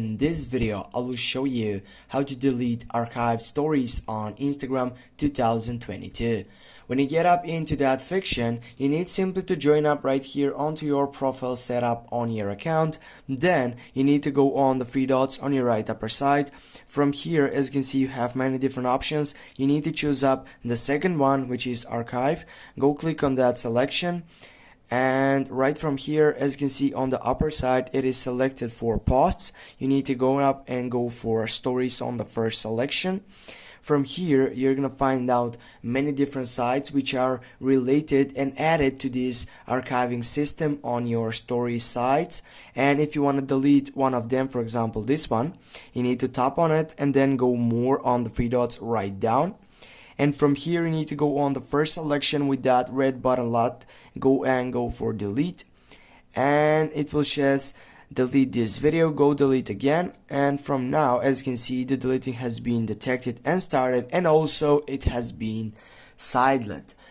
In this video, I will show you how to delete archived stories on Instagram 2022. When you get up into that fiction, you need simply to join up right here onto your profile setup on your account. Then you need to go on the three dots on your right upper side. From here, as you can see, you have many different options. You need to choose up the second one, which is archive. Go click on that selection. And right from here, as you can see on the upper side, it is selected for posts. You need to go up and go for stories on the first selection. From here, you're gonna find out many different sites which are related and added to this archiving system on your story sites. And if you want to delete one of them, for example this one, you need to tap on it and then go more on the three dots right down. And from here, you need to go on the first selection with that red button lot, go for delete, and it will just delete this video. Go delete again, and from now, as you can see, the deleting has been detected and started, and also it has been silent.